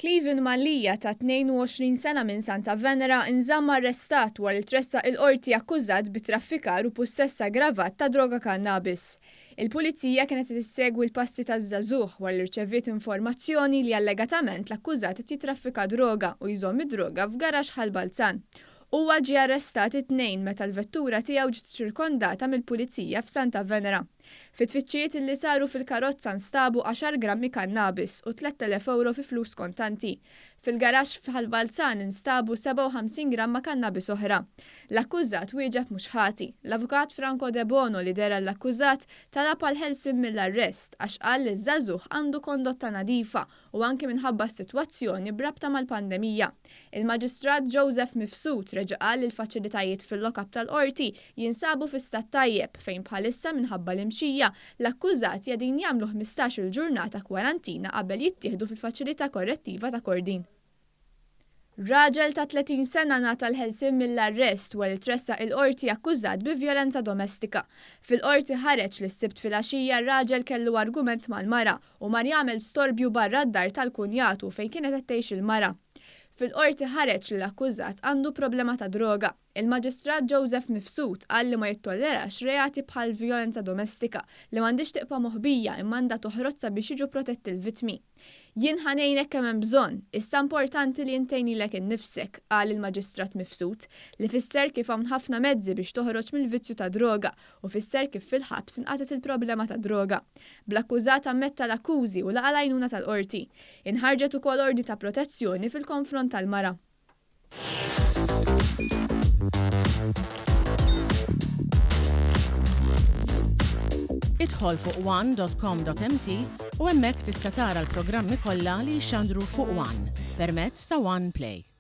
Cleven Malija ta' 22 sena minn Santa Venera inżamm arrestat wara li tressaq il-qorti akkużat bit-traffikar u possess aggravat ta' droga kannabis. Il-pulizija kienet tissegwi l-passi taż-żagħżugħ wara li rċeviet informazzjoni li allegatament l-akkużat qed jitraffika droga u jżomm id-droga f'garaxx Ħalbalzan. Huwa ġie arrestat it-tnejn meta l-vettura tiegħu ġiet ċirkondata mill-pulizija f'Santa Venera. Fit-tfittxijiet li saru fil-karozza nstabu 10 grammi kannabis u 3,000 euro fi flus kontanti. Fil-garaxx f'Ħalbalzan instabu 57 gramma kannabis oħra. L-akkużat wieġeb mhux ħati. L-avukat Franco De Bono li dera l-akkużat talab għal ħelsien mill-arrest għax qal li żagħżugħ għandu kondotta nadifa u anke minħabba s-sitwazzjoni brabta mal-pandemija. Il-Maġistrat Joseph Mifsud reġa' qal li l-faċilitajiet fil-lokab tal-qorti jinsabu fi stat tajjeb fejn bħalissa minħabba l-imxija l-akkużati qegħdin jagħmlu 15-il ġurnata kwarantina qabel jittieħdu fil-faċilità korrettiva ta' Kordin. Raġel ta' 30 sena nata l-ħelsien mill-arrest wara li tressaq il-qorti akkużat bi vjolenza domestika. Fil-qorti ħareġ li s-sibt fil-għaxija r-raġel kellu argument mal-mara u mar jagħmel storbju barra d-dar tal-kunjatu fejn kienet qed tgħix il-mara. Fil-qorti ħareġ li l-akkużat għandu problema ta' droga. Il-Maġistrat Joseph Mifsud qal li ma jittollerax reati bħal vjolenza domestika li m'għandix tiqpa' moħbija imma għandha toħroġ sabiex jiġu protetti l-vittmi. Jien ħanejnek kemm hemm bżonn, issa importanti li intejnilek innifsek, qal il-Maġistrat Mifsud, li fisser kif hawn ħafna mezzi biex toħroġ mill-vizzju ta' droga u fisser kif fil-ħabs inqatet il-problema ta' droga. Bl-akkużat ammetta l-akkużi u laqa l-għajnuna tal-qorti. Inħarġet ukoll ordni ta' protezzjoni fil-konfront tal-mara. Idħol fuq one.com.mt u hemmhekk tista' tara l-programmi kollha li jxandru fuq One permezz ta' One Play.